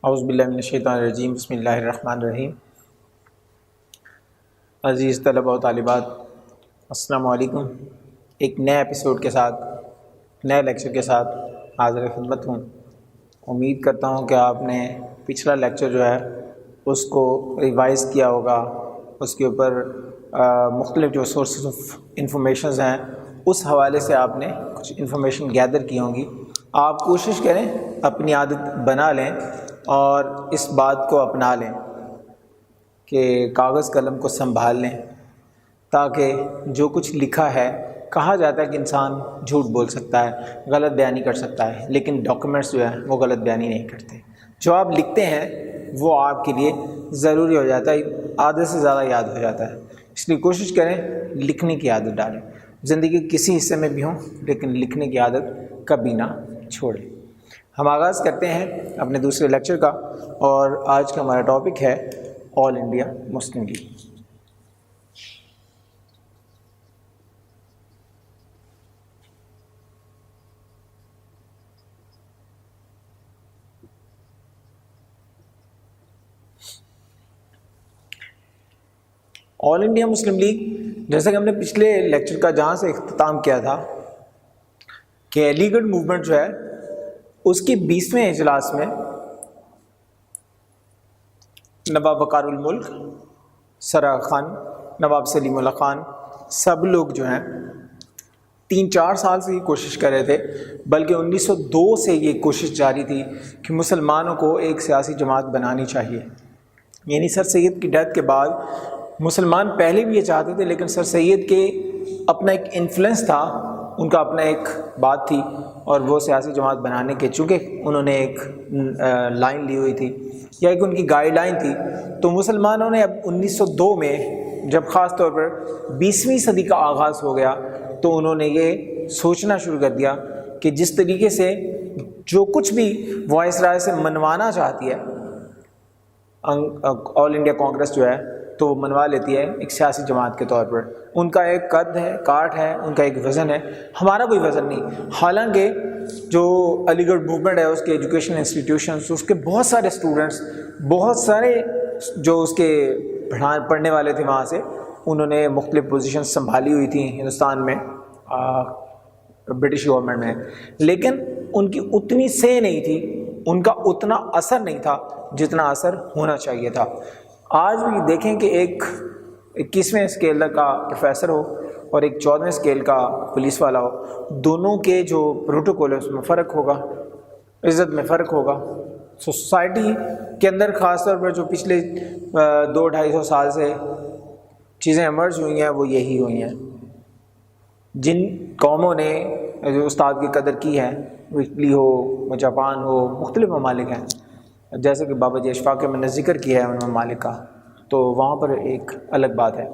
اعوذ باللہ من الشیطان الرجیم، بسم اللہ الرحمن الرحیم۔ عزیز طلبہ و طالبات، السلام علیکم۔ ایک نئے ایپیسوڈ کے ساتھ، نئے لیکچر کے ساتھ حاضر خدمت ہوں۔ امید کرتا ہوں کہ آپ نے پچھلا لیکچر جو ہے اس کو ریوائز کیا ہوگا، اس کے اوپر مختلف جو سورسز آف انفارمیشنز ہیں اس حوالے سے آپ نے کچھ انفارمیشن گیدر کی ہوں گی۔ آپ کوشش کریں، اپنی عادت بنا لیں اور اس بات کو اپنا لیں کہ کاغذ قلم کو سنبھال لیں، تاکہ جو کچھ لکھا ہے، کہا جاتا ہے کہ انسان جھوٹ بول سکتا ہے، غلط بیانی کر سکتا ہے، لیکن ڈاکیومنٹس جو ہیں وہ غلط بیانی نہیں کرتے۔ جو آپ لکھتے ہیں وہ آپ کے لیے ضروری ہو جاتا ہے، آدھے سے زیادہ یاد ہو جاتا ہے۔ اس لیے کوشش کریں لکھنے کی عادت ڈالیں، زندگی کے کسی حصے میں بھی ہوں لیکن لکھنے کی عادت کبھی نہ چھوڑیں۔ ہم آغاز کرتے ہیں اپنے دوسرے لیکچر کا، اور آج کا ہمارا ٹاپک ہے آل انڈیا مسلم لیگ۔ آل انڈیا مسلم لیگ، جیسا کہ ہم نے پچھلے لیکچر کا جہاں سے اختتام کیا تھا کہ علی گڑھ موومنٹ جو ہے اس کی 20ویں اجلاس میں نواب وقار الملک، سرا خان، نواب سلیم اللہ خان، سب لوگ جو ہیں 3-4 سال سے یہ کوشش کر رہے تھے، بلکہ 1902 سے یہ کوشش جاری تھی کہ مسلمانوں کو ایک سیاسی جماعت بنانی چاہیے۔ یعنی سر سید کی ڈیتھ کے بعد مسلمان پہلے بھی یہ چاہتے تھے، لیکن سر سید کے اپنا ایک انفلوئنس تھا، ان کا اپنا ایک بات تھی، اور وہ سیاسی جماعت بنانے کے چونکہ انہوں نے ایک لائن لی ہوئی تھی یا ایک ان کی گائیڈ لائن تھی، تو مسلمانوں نے اب 1902 میں جب خاص طور پر 20ویں صدی کا آغاز ہو گیا تو انہوں نے یہ سوچنا شروع کر دیا کہ جس طریقے سے جو کچھ بھی وائسرائے سے منوانا چاہتی ہے آل انڈیا کانگریس جو ہے تو وہ منوا لیتی ہے ایک سیاسی جماعت کے طور پر۔ ان کا ایک قد ہے، کاٹ ہے، ان کا ایک وزن ہے، ہمارا کوئی وزن نہیں۔ حالانکہ جو علی گڑھ موومنٹ ہے اس کے ایجوکیشن انسٹیٹیوشنز، اس کے بہت سارے اسٹوڈنٹس، بہت سارے جو اس کے پڑھنے والے تھے وہاں سے، انہوں نے مختلف پوزیشنز سنبھالی ہوئی تھیں ہندوستان میں، برٹش گورنمنٹ میں، لیکن ان کی اتنی سے نہیں تھی، ان کا اتنا اثر نہیں تھا جتنا اثر ہونا چاہیے تھا۔ آج بھی دیکھیں کہ ایک 21ویں اسکیل کا پروفیسر ہو اور ایک 14ویں اسکیل کا پولیس والا ہو، دونوں کے جو پروٹوکول ہے اس میں فرق ہوگا، عزت میں فرق ہوگا۔ سوسائٹی کے اندر خاص طور پر جو پچھلے 200-250 سال سے چیزیں ایمرج ہوئی ہیں وہ یہی ہوئی ہیں۔ جن قوموں نے جو استاد کی قدر کی ہے، وہ اٹلی ہو، جاپان ہو، مختلف ممالک ہیں، جیسے کہ بابا جی اشفاق کے میں نے ذکر کیا ہے ان ممالک کا، تو وہاں پر ایک الگ بات ہے۔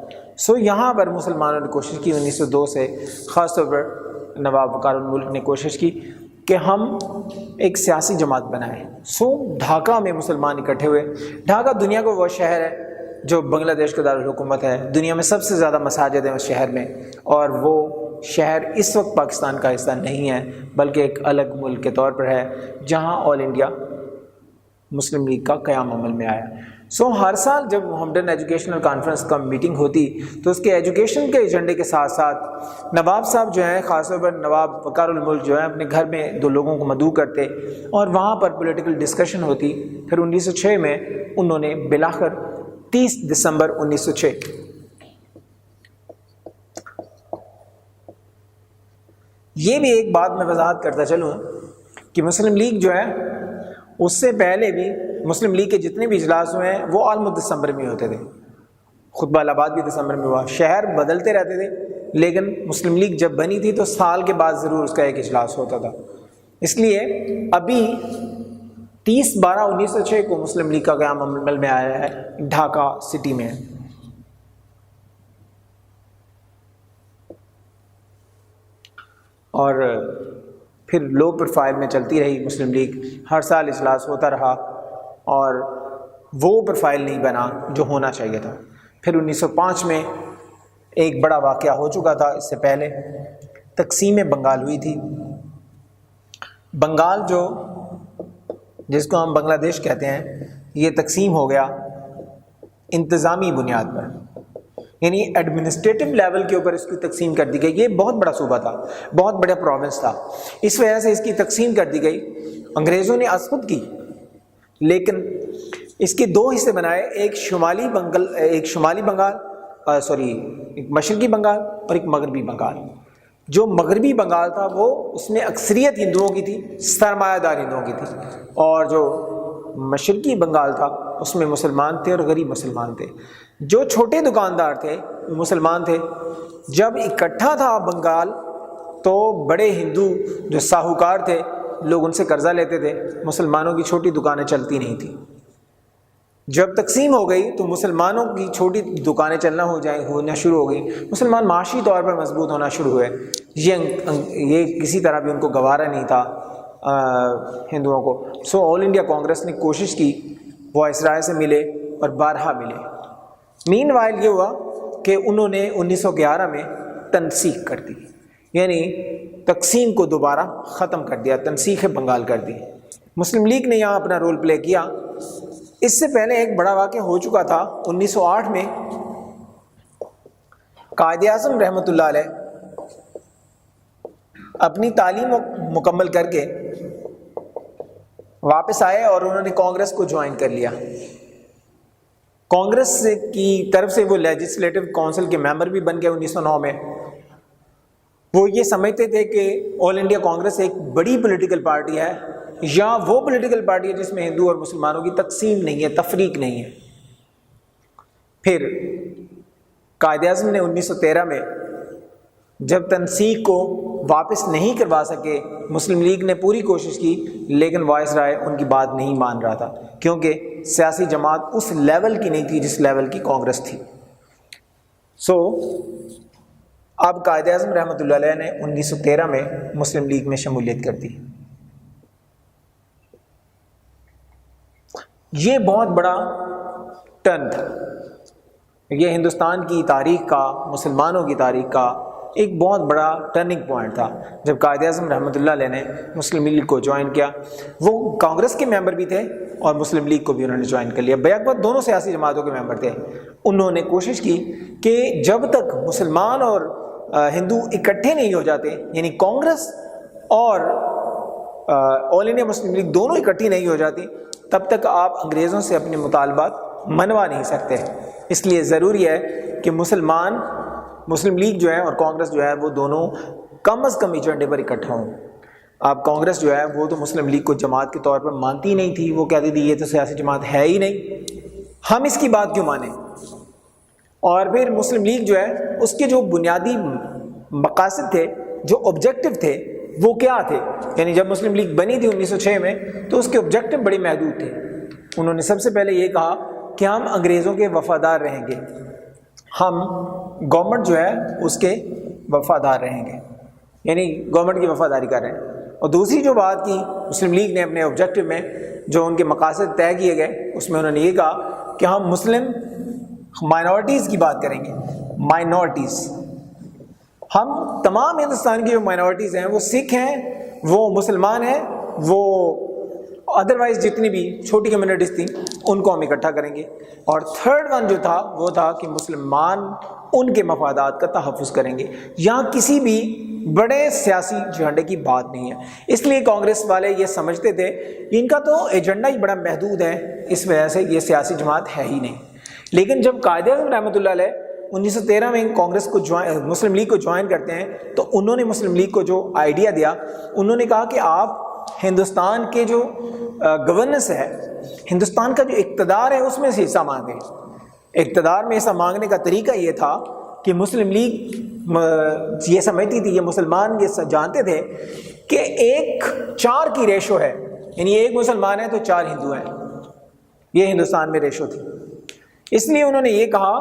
یہاں پر مسلمانوں نے کوشش کی 1902 سے، خاص طور پر نواب وقار الملک نے کوشش کی کہ ہم ایک سیاسی جماعت بنائیں۔ ڈھاکہ میں مسلمان اکٹھے ہوئے۔ ڈھاکہ دنیا کا وہ شہر ہے جو بنگلہ دیش کا دارالحکومت ہے، دنیا میں سب سے زیادہ مساجد ہیں اس شہر میں، اور وہ شہر اس وقت پاکستان کا حصہ نہیں ہے بلکہ ایک الگ ملک کے طور پر ہے، جہاں آل انڈیا مسلم لیگ کا قیام عمل میں آیا۔ ہر سال جب ہمڈن ایجوکیشنل کانفرنس کا میٹنگ ہوتی تو اس کے ایجوکیشن کے ایجنڈے کے ساتھ ساتھ نواب صاحب جو ہیں، خاص طور پر نواب وقار الملک جو ہیں، اپنے گھر میں 2 لوگوں کو مدعو کرتے اور وہاں پر پولیٹیکل ڈسکشن ہوتی۔ پھر 1906 میں انہوں نے بالآخر 30 دسمبر 1906 یہ بھی ایک بات میں وضاحت کرتا چلوں کہ مسلم لیگ جو ہے اس سے پہلے بھی مسلم لیگ کے جتنے بھی اجلاس ہوئے ہیں وہ آلموسٹ دسمبر میں ہوتے تھے۔ خطبہ الہٰباد بھی دسمبر میں ہوا، شہر بدلتے رہتے تھے، لیکن مسلم لیگ جب بنی تھی تو سال کے بعد ضرور اس کا ایک اجلاس ہوتا تھا۔ اس لیے ابھی 30/12/1906 کو مسلم لیگ کا قیام عمل میں آیا ہے ڈھاکہ سٹی میں۔ اور پھر لو پروفائل میں چلتی رہی مسلم لیگ، ہر سال اجلاس ہوتا رہا اور وہ پروفائل نہیں بنا جو ہونا چاہیے تھا۔ پھر 1905 میں ایک بڑا واقعہ ہو چکا تھا، اس سے پہلے تقسیم بنگال ہوئی تھی۔ بنگال جو جس کو ہم بنگلہ دیش کہتے ہیں، یہ تقسیم ہو گیا انتظامی بنیاد پر، یعنی ایڈمنسٹریٹو لیول کے اوپر اس کی تقسیم کر دی گئی۔ یہ بہت بڑا صوبہ تھا، بہت بڑا پروونس تھا، اس وجہ سے اس کی تقسیم کر دی گئی۔ انگریزوں نے از خود کی، لیکن اس کے دو حصے بنائے، ایک مشرقی بنگال اور ایک مغربی بنگال۔ جو مغربی بنگال تھا وہ اس میں اکثریت ہندوؤں کی تھی، سرمایہ دار ہندوؤں کی تھی، اور جو مشرقی بنگال تھا اس میں مسلمان تھے اور غریب مسلمان تھے۔ جو چھوٹے دکاندار تھے وہ مسلمان تھے۔ جب اکٹھا تھا بنگال تو بڑے ہندو جو ساہوکار تھے، لوگ ان سے قرضہ لیتے تھے، مسلمانوں کی چھوٹی دکانیں چلتی نہیں تھیں۔ جب تقسیم ہو گئی تو مسلمانوں کی چھوٹی دکانیں ہونا شروع ہو گئی، مسلمان معاشی طور پر مضبوط ہونا شروع ہوئے۔ یہ کسی طرح بھی ان کو گوارا نہیں تھا ہندوؤں کو۔ سو آل انڈیا کانگریس نے کوشش کی، وائسرائے سے ملے اور بارہا ملے۔ مین وائل یہ ہوا کہ انہوں نے 1911 میں تنسیخ کر دی، یعنی تقسیم کو دوبارہ ختم کر دیا، تنسیخ بنگال کر دی۔ مسلم لیگ نے یہاں اپنا رول پلے کیا۔ اس سے پہلے ایک بڑا واقعہ ہو چکا تھا 1908 میں۔ قائد اعظم رحمۃ اللہ علیہ اپنی تعلیم مکمل کر کے واپس آئے اور انہوں نے کانگریس کو جوائن کر لیا۔ کانگریس کی طرف سے وہ لیجسلیٹو کونسل کے ممبر بھی بن گئے 1909 میں۔ وہ یہ سمجھتے تھے کہ آل انڈیا کانگریس ایک بڑی پولیٹیکل پارٹی ہے، یا وہ پولیٹیکل پارٹی ہے جس میں ہندو اور مسلمانوں کی تقسیم نہیں ہے، تفریق نہیں ہے۔ پھر قائد اعظم نے 1913 میں جب تنسیخ کو واپس نہیں کروا سکے، مسلم لیگ نے پوری کوشش کی، لیکن وائسرائے ان کی بات نہیں مان رہا تھا، کیونکہ سیاسی جماعت اس لیول کی نہیں تھی جس لیول کی کانگریس تھی۔ سو اب قائد اعظم رحمۃ اللہ علیہ نے 1913 میں مسلم لیگ میں شمولیت کر دی۔ یہ بہت بڑا ٹرن تھا، یہ ہندوستان کی تاریخ کا، مسلمانوں کی تاریخ کا ایک بہت بڑا ٹرننگ پوائنٹ تھا جب قائد اعظم رحمۃ اللہ علیہ نے مسلم لیگ کو جوائن کیا۔ وہ کانگریس کے ممبر بھی تھے اور مسلم لیگ کو بھی انہوں نے جوائن کر لیا۔ بیک وقت دونوں سیاسی جماعتوں کے ممبر تھے۔ انہوں نے کوشش کی کہ جب تک مسلمان اور ہندو اکٹھے نہیں ہو جاتے، یعنی کانگریس اور آل انڈیا مسلم لیگ دونوں اکٹھی نہیں ہو جاتی، تب تک آپ انگریزوں سے اپنے مطالبات منوا نہیں سکتے۔ اس لیے ضروری ہے کہ مسلم لیگ جو ہے اور کانگریس جو ہے وہ دونوں کم از کم ایجنڈے پر اکٹھا ہوں۔ اب کانگریس جو ہے وہ تو مسلم لیگ کو جماعت کے طور پر مانتی نہیں تھی، وہ کہتی تھی یہ تو سیاسی جماعت ہے ہی نہیں، ہم اس کی بات کیوں مانیں۔ اور پھر مسلم لیگ جو ہے اس کے جو بنیادی مقاصد تھے، جو آبجیکٹو تھے، وہ کیا تھے؟ یعنی جب مسلم لیگ بنی تھی 1906 میں تو اس کے آبجیکٹو بڑے محدود تھے۔ انہوں نے سب سے پہلے یہ کہا کہ ہم انگریزوں کے وفادار رہیں گے، ہم گورنمنٹ جو ہے اس کے وفادار رہیں گے، یعنی گورنمنٹ کی وفاداری کر رہے ہیں۔ اور دوسری جو بات کی مسلم لیگ نے اپنے آبجیکٹو میں، جو ان کے مقاصد طے کیے گئے، اس میں انہوں نے یہ کہا کہ ہم مسلم مائنورٹیز کی بات کریں گے۔ مائنورٹیز، ہم تمام ہندوستان کی جو مائنورٹیز ہیں، وہ سکھ ہیں، وہ مسلمان ہیں، وہ ادروائز جتنی بھی چھوٹی کمیونٹیز تھیں، ان کو ہم اکٹھا کریں گے۔ اور تھرڈ ون جو تھا وہ تھا کہ مسلمان ان کے مفادات کا تحفظ کریں گے۔ یہاں کسی بھی بڑے سیاسی ایجنڈے کی بات نہیں ہے۔ اس لیے کانگریس والے یہ سمجھتے تھے کہ ان کا تو ایجنڈا ہی بڑا محدود ہے، اس وجہ سے یہ سیاسی جماعت ہے ہی نہیں۔ لیکن جب قائد اعظم رحمۃ اللہ علیہ 1913 میں کانگریس کو مسلم لیگ کو جوائن کرتے ہیں تو انہوں نے مسلم لیگ کو جو آئیڈیا دیا، انہوں نے کہا کہ آپ ہندوستان کے جو گورننس ہے، ہندوستان کا جو اقتدار ہے، اس میں سے حصہ مانگیں۔ اقتدار میں حصہ مانگنے کا طریقہ یہ تھا کہ مسلم لیگ یہ سمجھتی تھی، یہ مسلمان یہ جانتے تھے کہ 1:4 کی ریشو ہے، یعنی ایک مسلمان ہے تو 4 ہندو ہیں، یہ ہندوستان میں ریشو تھی۔ اس لیے انہوں نے یہ کہا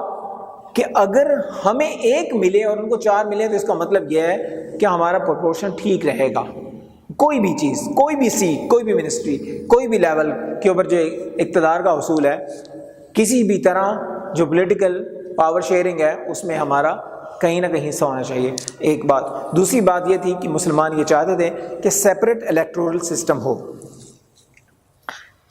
کہ اگر ہمیں 1 ملے اور ان کو 4 ملے تو اس کا مطلب یہ ہے کہ ہمارا پروپورشن ٹھیک رہے گا۔ کوئی بھی چیز، کوئی بھی سیٹ، کوئی بھی منسٹری، کوئی بھی لیول کے اوپر جو اقتدار کا حصول ہے، کسی بھی طرح جو پولیٹیکل پاور شیئرنگ ہے، اس میں ہمارا کہیں نہ کہیں حصہ ہونا چاہیے، ایک بات۔ دوسری بات یہ تھی کہ مسلمان یہ چاہتے تھے کہ سیپریٹ الیکٹورل سسٹم ہو۔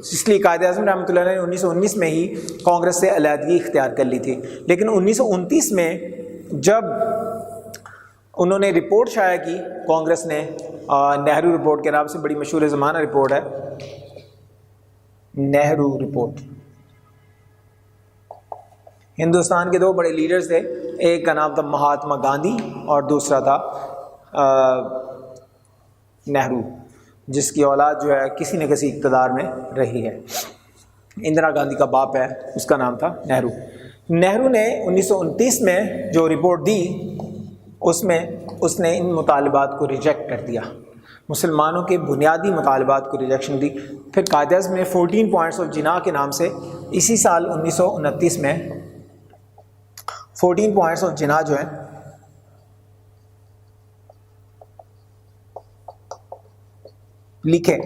اس لیے قائد اعظم رحمۃ اللہ علیہ نے 1919 میں ہی کانگریس سے علیحدگی اختیار کر لی تھی. لیکن 1929 میں جب انہوں نے رپورٹ شائع کی کانگریس نے، نہرو رپورٹ کے نام سے بڑی مشہور زمانہ رپورٹ ہے، نہرو رپورٹ. ہندوستان کے دو بڑے لیڈرز تھے، ایک کا نام تھا مہاتما گاندھی اور دوسرا تھا نہرو، جس کی اولاد جو ہے کسی نہ کسی اقتدار میں رہی ہے. اندرا گاندھی کا باپ ہے، اس کا نام تھا نہرو. نہرو نے 1929 میں جو رپورٹ دی اس میں اس نے ان مطالبات کو ریجیکٹ کر دیا، مسلمانوں کے بنیادی مطالبات کو ریجیکشن دی. پھر قائد اعظم نے 14 پوائنٹس آف جناح کے نام سے اسی سال 1929 میں 14 پوائنٹس آف جناح جو ہیں لکھے.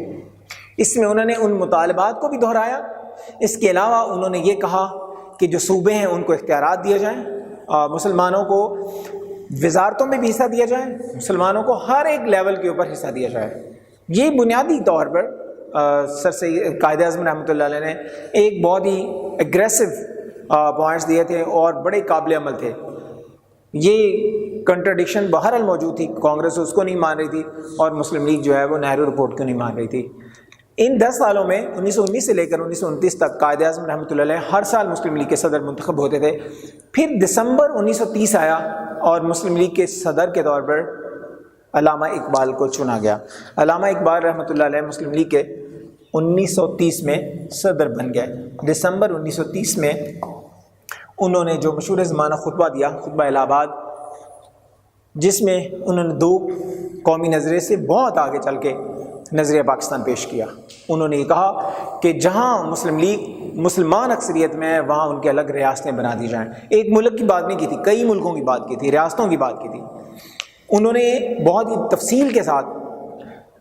اس میں انہوں نے ان مطالبات کو بھی دہرایا. اس کے علاوہ انہوں نے یہ کہا کہ جو صوبے ہیں ان کو اختیارات دیے جائیں، مسلمانوں کو وزارتوں میں بھی حصہ دیا جائے، مسلمانوں کو ہر ایک لیول کے اوپر حصہ دیا جائے. یہ بنیادی طور پر سر سید قائد اعظم رحمۃ اللہ علیہ نے ایک بہت ہی اگریسو پوائنٹس دیے تھے اور بڑے قابل عمل تھے. یہ کنٹرڈکشن بہرحال موجود تھی، کانگریس اس کو نہیں مان رہی تھی اور مسلم لیگ جو ہے وہ نہرو رپورٹ کو نہیں مان رہی تھی. ان 10 سالوں میں 1919 سے لے کر 1929 تک قائد اعظم رحمۃ اللہ علیہ ہر سال مسلم لیگ کے صدر منتخب ہوتے تھے. پھر دسمبر 1930 آیا اور مسلم لیگ کے صدر کے طور پر علامہ اقبال کو چنا گیا. علامہ اقبال رحمۃ اللہ علیہ مسلم لیگ کے 1930 میں صدر بن گئے. دسمبر 1930 میں انہوں نے جو مشہور زمانہ خطبہ دیا، خطبہ الہ آباد، جس میں انہوں نے 2 قومی نظریے سے بہت آگے چل کے نظریہ پاکستان پیش کیا. انہوں نے یہ کہا کہ جہاں مسلم لیگ مسلمان اکثریت میں ہے وہاں ان کے الگ ریاستیں بنا دی جائیں. ایک ملک کی بات نہیں کی تھی، کئی ملکوں کی بات کی تھی، ریاستوں کی بات کی تھی. انہوں نے بہت ہی تفصیل کے ساتھ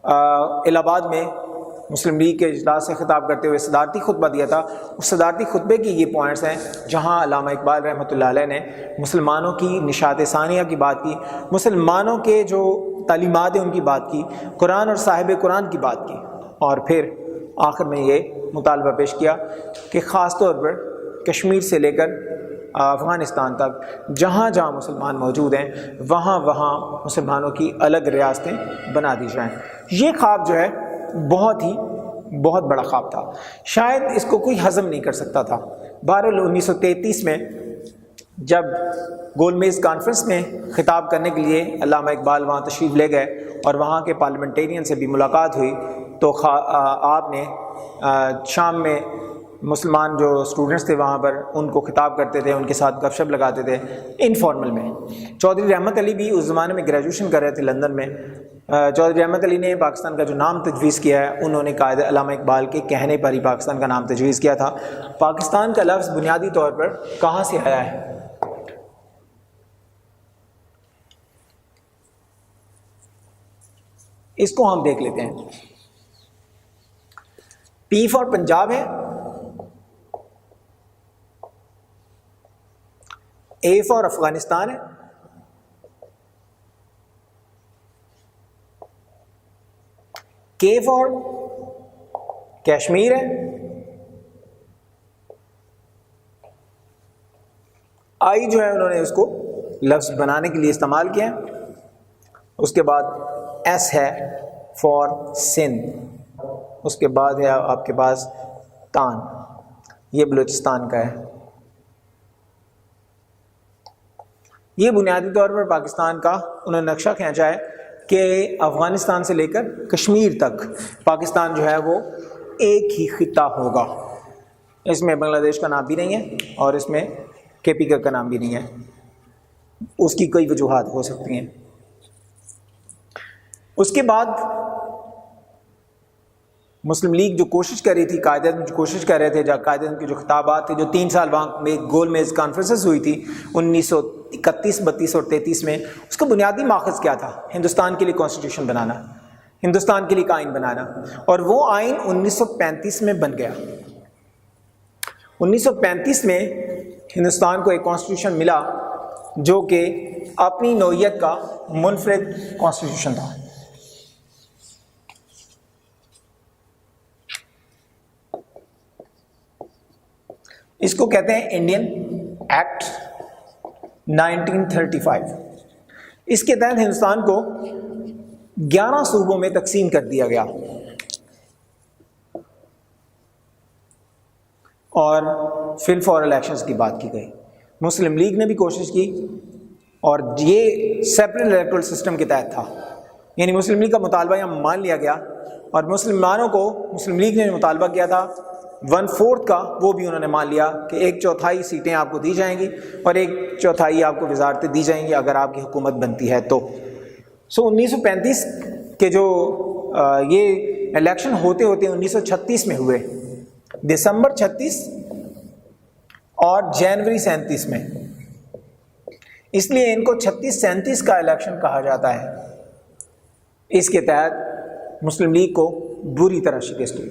الہ آباد میں مسلم لیگ کے اجلاس سے خطاب کرتے ہوئے صدارتی خطبہ دیا تھا. اس صدارتی خطبے کی یہ پوائنٹس ہیں جہاں علامہ اقبال رحمۃ اللہ علیہ نے مسلمانوں کی نشاط ثانیہ کی بات کی، مسلمانوں کے جو تعلیمات ہیں ان کی بات کی، قرآن اور صاحب قرآن کی بات کی، اور پھر آخر میں یہ مطالبہ پیش کیا کہ خاص طور پر کشمیر سے لے کر افغانستان تک جہاں جہاں مسلمان موجود ہیں وہاں وہاں مسلمانوں کی الگ ریاستیں بنا دی جائیں. یہ خواب جو ہے بہت بڑا خواب تھا، شاید اس کو کوئی ہضم نہیں کر سکتا تھا. بہرحال 1933 میں جب گول میز کانفرنس میں خطاب کرنے کے لیے علامہ اقبال وہاں تشریف لے گئے اور وہاں کے پارلیمنٹیرین سے بھی ملاقات ہوئی تو آپ نے شام میں مسلمان جو اسٹوڈنٹس تھے وہاں پر ان کو خطاب کرتے تھے، ان کے ساتھ گپ شپ لگاتے تھے انفارمل میں. چودھری رحمت علی بھی اس زمانے میں گریجویشن کر رہے تھے لندن میں. چودھری رحمت علی نے پاکستان کا جو نام تجویز کیا ہے انہوں نے قائد علامہ اقبال کے کہنے پر ہی پاکستان کا نام تجویز کیا تھا. پاکستان کا لفظ بنیادی طور پر کہاں سے آیا ہے؟ اس کو ہم دیکھ لیتے ہیں. پی فار پنجاب ہے، اے فار افغانستان ہے، کے فار کشمیر ہے، آئی جو ہے انہوں نے اس کو لفظ بنانے کے لیے استعمال کیا. اس کے بعد ایس ہے فار سندھ، اس کے بعد ہے آپ کے پاس تان، یہ بلوچستان کا ہے. یہ بنیادی طور پر پاکستان کا انہوں نے نقشہ کھینچا ہے کہ افغانستان سے لے کر کشمیر تک پاکستان جو ہے وہ ایک ہی خطہ ہوگا. اس میں بنگلہ دیش کا نام بھی نہیں ہے اور اس میں کے پی کا نام بھی نہیں ہے. اس کی کئی وجوہات ہو سکتی ہیں. اس کے بعد مسلم لیگ جو کوشش کر رہی تھی، قائد اعظم جو کوشش کر رہے تھے، جب قائد اعظم کے جو خطابات تھے جو 3 سال وہاں میں گول میز کانفرنسز ہوئی تھی 1931، 32 اور 33 میں، اس کا بنیادی ماخذ کیا تھا؟ ہندوستان کے لیے کانسٹیٹیوشن بنانا، ہندوستان کے لیے آئین بنانا. اور وہ آئین 1935 میں بن گیا. 1935 میں ہندوستان کو ایک کانسٹیٹیوشن ملا جو کہ اپنی نوعیت کا منفرد کانسٹیٹیوشن تھا. اس کو کہتے ہیں انڈین ایکٹ 1935. اس کے تحت ہندوستان کو 11 صوبوں میں تقسیم کر دیا گیا اور فل فور الیکشنز کی بات کی گئی. مسلم لیگ نے بھی کوشش کی اور یہ سیپریٹ الیکٹورل سسٹم کے تحت تھا، یعنی مسلم لیگ کا مطالبہ یہاں مان لیا گیا اور مسلمانوں کو مسلم لیگ نے مطالبہ کیا تھا 1/4 کا، وہ بھی انہوں نے مان لیا کہ 1/4 سیٹیں آپ کو دی جائیں گی اور 1/4 آپ کو وزارتیں دی جائیں گی اگر آپ کی حکومت بنتی ہے تو. 1935 کے جو یہ الیکشن ہوتے ہوتے 1936 میں ہوئے، دسمبر 36 اور جنوری 37 میں، اس لیے ان کو 36-37 کا الیکشن کہا جاتا ہے. اس کے تحت مسلم لیگ کو بری طرح شکست ہوئی.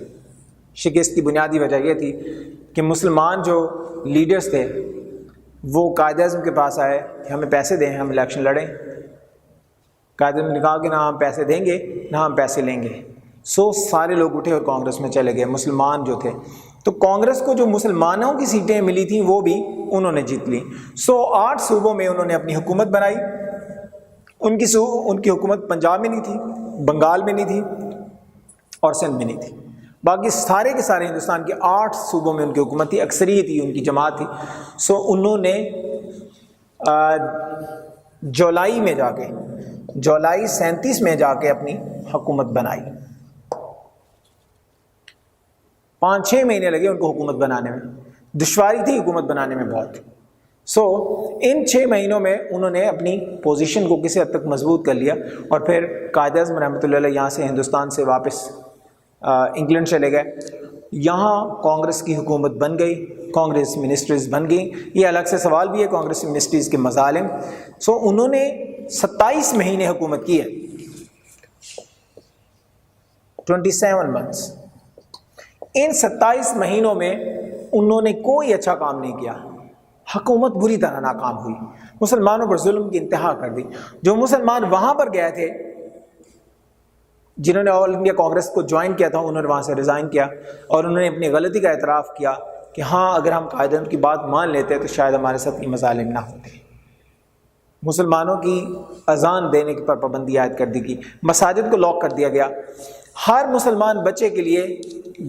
شکست کی بنیادی وجہ یہ تھی کہ مسلمان جو لیڈرز تھے وہ قائد اعظم کے پاس آئے کہ ہمیں پیسے دیں، ہم الیکشن لڑیں. قائد اعظم نے کہا کہ نہ ہم پیسے دیں گے نہ ہم پیسے لیں گے. سارے لوگ اٹھے اور کانگریس میں چلے گئے، مسلمان جو تھے. تو کانگریس کو جو مسلمانوں کی سیٹیں ملی تھیں وہ بھی انہوں نے جیت لی. 8 صوبوں میں انہوں نے اپنی حکومت بنائی. ان کی حکومت پنجاب میں نہیں تھی، بنگال میں نہیں تھی اور سندھ میں نہیں تھی. باقی سارے کے سارے ہندوستان کے 8 صوبوں میں ان کی حکومت تھی، اکثریت تھی، ان کی جماعت تھی. انہوں نے جولائی میں جا کے، جولائی 37 میں جا کے اپنی حکومت بنائی. 5-6 مہینے لگے ان کو حکومت بنانے میں، دشواری تھی حکومت بنانے میں بہت. ان 6 مہینوں میں انہوں نے اپنی پوزیشن کو کسی حد تک مضبوط کر لیا اور پھر قائد اعظم رحمۃ اللہ علیہ یہاں سے ہندوستان سے واپس انگلینڈ چلے گئے. یہاں کانگریس کی حکومت بن گئی، کانگریس منسٹریز بن گئیں. یہ الگ سے سوال بھی ہے کانگریس منسٹریز کے مظالم. انہوں نے 27 مہینے حکومت کی ہے، 27 months. ان 27 مہینوں میں انہوں نے کوئی اچھا کام نہیں کیا. حکومت بری طرح ناکام ہوئی، مسلمانوں پر ظلم کی انتہا کر دی. جو مسلمان وہاں پر گئے تھے، جنہوں نے آل انڈیا کانگریس کو جوائن کیا تھا، انہوں نے وہاں سے ریزائن کیا اور انہوں نے اپنی غلطی کا اعتراف کیا کہ ہاں اگر ہم قائد اعظم کی بات مان لیتے تو شاید ہمارے ساتھ یہ مظالم نہ ہوتے. مسلمانوں کی اذان دینے پر پابندی عائد کر دی گئی، مساجد کو لاک کر دیا گیا. ہر مسلمان بچے کے لیے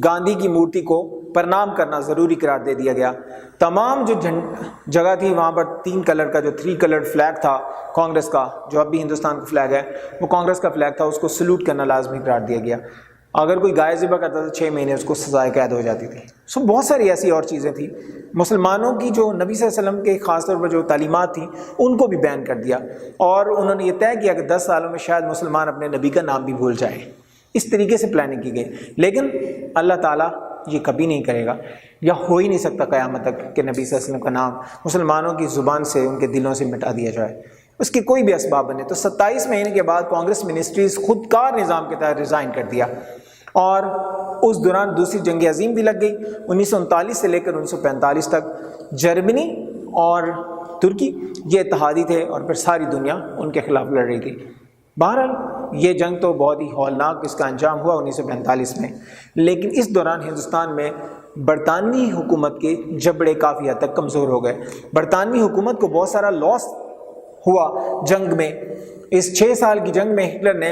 گاندھی کی مورتی کو پرنام کرنا ضروری قرار دے دیا گیا. تمام جو جگہ تھی وہاں پر 3 کلر کا جو 3 کلرڈ فلیگ تھا کانگریس کا، جو اب بھی ہندوستان کا فلیگ ہے وہ کانگریس کا فلیگ تھا، اس کو سلوٹ کرنا لازمی قرار دیا گیا. اگر کوئی گائے ذبح کرتا تھا 6 مہینے اس کو سزائے قید ہو جاتی تھی. بہت ساری ایسی اور چیزیں تھیں. مسلمانوں کی جو نبی صلی اللہ علیہ وسلم کے خاص طور پر جو تعلیمات تھیں ان کو بھی بین کر دیا اور انہوں نے یہ طے کیا کہ 10 سالوں میں شاید مسلمان اپنے نبی کا نام بھی بھول جائے. اس طریقے سے پلاننگ کی گئی. لیکن اللہ تعالیٰ یہ کبھی نہیں کرے گا، یا ہو ہی نہیں سکتا قیامت تک کہ نبی صلی اللہ علیہ وسلم کا نام مسلمانوں کی زبان سے، ان کے دلوں سے مٹا دیا جائے. اس کے کوئی بھی اسباب بنے. تو 27 مہینے کے بعد کانگریس منسٹریز خود کار نظام کے تحت ریزائن کر دیا اور اس دوران دوسری جنگ عظیم بھی لگ گئی. 1939 سے لے کر 1945 تک جرمنی اور ترکی یہ اتحادی تھے اور پھر ساری دنیا ان کے خلاف لڑ رہی تھی. بہرحال یہ جنگ تو بہت ہی ہولناک اس کا انجام ہوا 1945 میں. لیکن اس دوران ہندوستان میں برطانوی حکومت کے جبڑے کافی حد تک کمزور ہو گئے. برطانوی حکومت کو بہت سارا لاس ہوا جنگ میں. اس 6 سال کی جنگ میں ہٹلر نے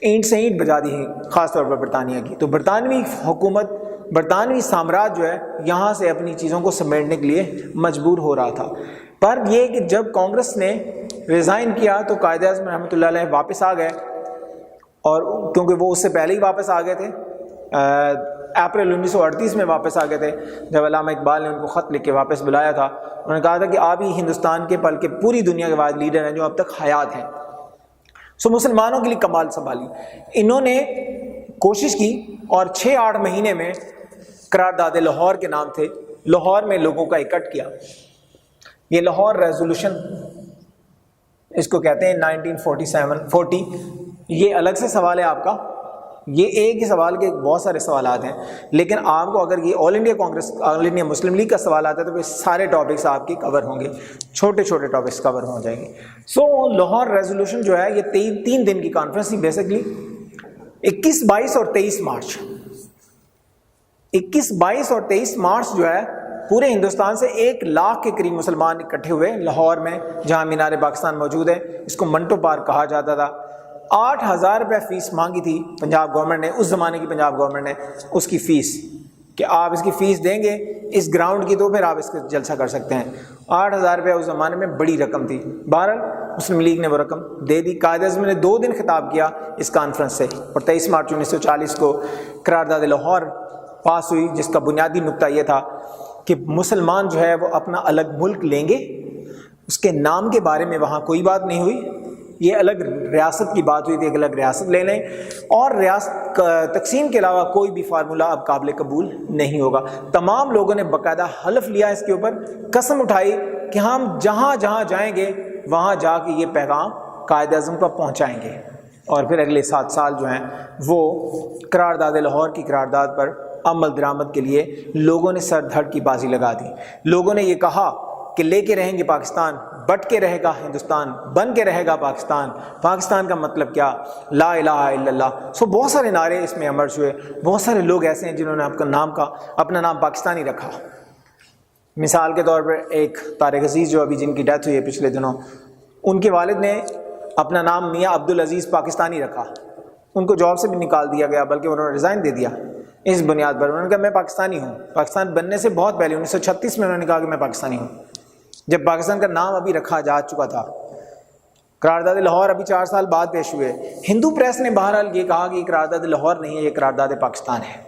اینٹ سے اینٹ بجا دی ہے، خاص طور پر برطانیہ کی. تو برطانوی حکومت، برطانوی سامراج جو ہے یہاں سے اپنی چیزوں کو سمیٹنے کے لیے مجبور ہو رہا تھا. پر یہ کہ جب کانگریس نے ریزائن کیا تو قائد اعظم رحمۃ اللہ علیہ واپس آ گئے، اور کیونکہ وہ اس سے پہلے ہی واپس آ گئے تھے، اپریل 1938 میں واپس آ گئے تھے جب علامہ اقبال نے ان کو خط لکھ کے واپس بلایا تھا. انہوں نے کہا تھا کہ آپ ہی ہندوستان کے بلکہ پوری دنیا کے بعد لیڈر ہیں جو اب تک حیات ہیں. مسلمانوں کے لیے کمال سنبھالی. انہوں نے کوشش کی اور 6-8 مہینے میں قرارداد لاہور کے نام تھے، لاہور میں لوگوں کا اکٹھ کیا. یہ لاہور ریزولوشن اس کو کہتے ہیں 1947-40. یہ الگ سے سوال ہے آپ کا، یہ ایک ہی سوال کے بہت سارے سوالات ہیں، لیکن آپ کو اگر یہ آل انڈیا کانگریس، آل انڈیا مسلم لیگ کا سوال آتا ہے تو پھر سارے ٹاپکس آپ کے کور ہوں گے، چھوٹے چھوٹے ٹاپکس کور ہو جائیں گے. لاہور ریزولوشن جو ہے یہ 3 دن کی کانفرنس تھی بیسکلی. 21، 22 اور 23 مارچ 21، 22 اور 23 مارچ جو ہے پورے ہندوستان سے 1 لاکھ کے قریب مسلمان اکٹھے ہوئے لاہور میں، جہاں مینار پاکستان موجود ہے، اس کو منٹو پارک کہا جاتا تھا۔ 8,000 روپے فیس مانگی تھی پنجاب گورنمنٹ نے، اس زمانے کی پنجاب گورنمنٹ نے، اس کی فیس کہ آپ اس کی فیس دیں گے اس گراؤنڈ کی تو پھر آپ اس کا جلسہ کر سکتے ہیں۔ 8,000 روپے اس زمانے میں بڑی رقم تھی۔ بہرحال مسلم لیگ نے وہ رقم دے دی۔ قائد اعظم نے 2 دن خطاب کیا اس کانفرنس سے، اور 23 مارچ 1940 کو قرارداد لاہور پاس ہوئی، جس کا بنیادی نقطہ یہ تھا کہ مسلمان جو ہے وہ اپنا الگ ملک لیں گے۔ اس کے نام کے بارے میں وہاں کوئی بات نہیں ہوئی، یہ الگ ریاست کی بات ہوئی تھی، ایک الگ ریاست لے لیں، اور ریاست تقسیم کے علاوہ کوئی بھی فارمولہ اب قابل قبول نہیں ہوگا۔ تمام لوگوں نے باقاعدہ حلف لیا اس کے اوپر، قسم اٹھائی کہ ہم جہاں جہاں جائیں گے وہاں جا کے یہ پیغام قائد اعظم کو پہنچائیں گے۔ اور پھر اگلے 7 سال جو ہیں وہ قرارداد لاہور کی قرارداد پر عمل درآمد کے لیے لوگوں نے سر دھڑ کی بازی لگا دی۔ لوگوں نے یہ کہا کہ لے کے رہیں گے پاکستان، بٹ کے رہے گا ہندوستان، بن کے رہے گا پاکستان۔ پاکستان کا مطلب کیا؟ لا الہ الا اللہ۔ سو بہت سارے نعرے اس میں امرج ہوئے۔ بہت سارے لوگ ایسے ہیں جنہوں نے اپنا نام پاکستانی رکھا۔ مثال کے طور پر ایک طارق عزیز جو ابھی جن کی ڈیتھ ہوئی ہے پچھلے دنوں، ان کے والد نے اپنا نام میاں عبدالعزیز پاکستانی رکھا۔ ان کو جاب سے بھی نکال دیا گیا، بلکہ انہوں نے ریزائن دے دیا اس بنیاد پر۔ انہوں نے کہا میں پاکستانی ہوں، پاکستان بننے سے بہت پہلے 1936 میں انہوں نے کہا کہ میں پاکستانی ہوں، جب پاکستان کا نام ابھی رکھا جا چکا تھا۔ قرارداد لاہور ابھی 4 سال بعد پیش ہوئے۔ ہندو پریس نے بہرحال یہ کہا کہ یہ قرارداد لاہور نہیں ہے، یہ قرارداد پاکستان ہے۔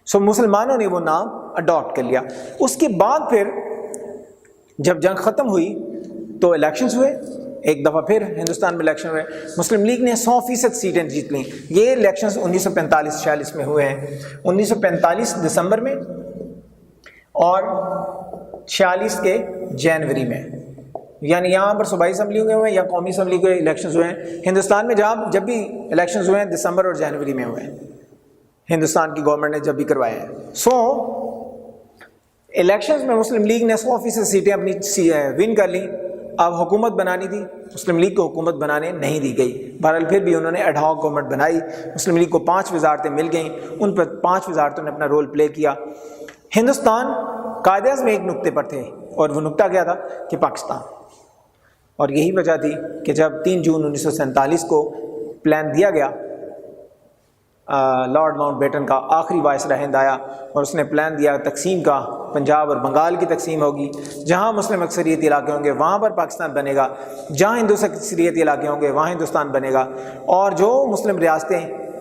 سو مسلمانوں نے وہ نام اڈاپٹ کر لیا۔ اس کے بعد پھر جب جنگ ختم ہوئی تو الیکشنز ہوئے، ایک دفعہ پھر ہندوستان میں الیکشن ہوئے، مسلم لیگ نے 100% سیٹیں جیت لیں۔ یہ الیکشنز 1945-46 میں ہوئے ہیں، 1945 دسمبر میں اور 46 کے جنوری میں، یعنی یہاں پر صوبائی اسمبلی ہوئے ہیں یا قومی اسمبلی کے الیکشنز ہوئے ہیں۔ ہندوستان میں جب بھی الیکشنز ہوئے ہیں دسمبر اور جنوری میں ہوئے ہیں، ہندوستان کی گورنمنٹ نے جب بھی کروائے ہیں۔ سو الیکشنز میں مسلم لیگ نے 100% سیٹیں اپنی ون کر لیں۔ اب حکومت بنانی تھی، مسلم لیگ کو حکومت بنانے نہیں دی گئی۔ بہرحال پھر بھی انہوں نے ایڈ ہاک گورنمنٹ بنائی، مسلم لیگ کو 5 وزارتیں مل گئیں، ان پر 5 وزارتوں نے اپنا رول پلے کیا۔ ہندوستان قائد اعظم ایک نقطے پر تھے، اور وہ نقطہ کیا تھا کہ پاکستان۔ اور یہی وجہ تھی کہ جب 3 جون 1947 کو پلان دیا گیا، لارڈ ماؤنٹ بیٹن کا آخری وائسرا ہند آیا اور اس نے پلان دیا تقسیم کا، پنجاب اور بنگال کی تقسیم ہوگی، جہاں مسلم اکثریتی علاقے ہوں گے وہاں پر پاکستان بنے گا، جہاں ہندو اکثریتی علاقے ہوں گے وہاں ہندوستان بنے گا، اور جو مسلم ریاستیں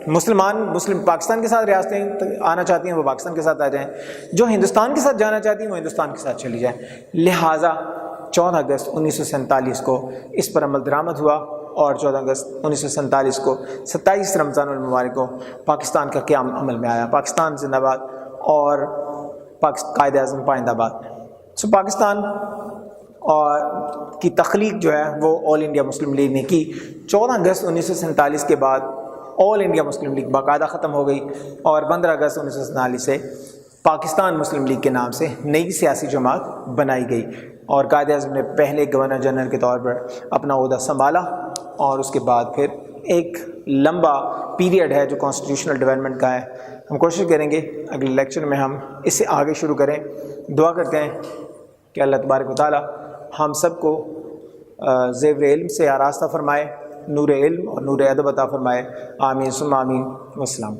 مسلم پاکستان کے ساتھ ریاستیں آنا چاہتی ہیں وہ پاکستان کے ساتھ آ جائیں، جو ہندوستان کے ساتھ جانا چاہتی ہیں وہ ہندوستان کے ساتھ چلی جائیں۔ لہٰذا 14 اگست 1947 کو اس پر عمل درآمد ہوا، اور 14 اگست 1947 کو 27 رمضان المبارک کو پاکستان کا قیام عمل میں آیا۔ پاکستان زندہ باد اور قائد اعظم پائندہ باد۔ سو پاکستان اور کی تخلیق جو ہے وہ آل انڈیا مسلم لیگ نے کی۔ 14 اگست 1947 کے بعد آل انڈیا مسلم لیگ باقاعدہ ختم ہو گئی، اور 15 اگست 1947 سے پاکستان مسلم لیگ کے نام سے نئی سیاسی جماعت بنائی گئی، اور قائد اعظم نے پہلے گورنر جنرل کے طور پر اپنا عہدہ سنبھالا، اور اس کے بعد پھر ایک لمبا پیریڈ ہے جو کانسٹیٹیوشنل ڈیولپمنٹ کا ہے۔ ہم کوشش کریں گے اگلے لیکچر میں ہم اس سے آگے شروع کریں۔ دعا کرتے ہیں کہ اللہ تبارک و تعالی ہم سب کو زیور علم سے آراستہ فرمائے، نور علم اور نور ادب عطا فرمائے۔ آمین ثم آمین۔ والسلام۔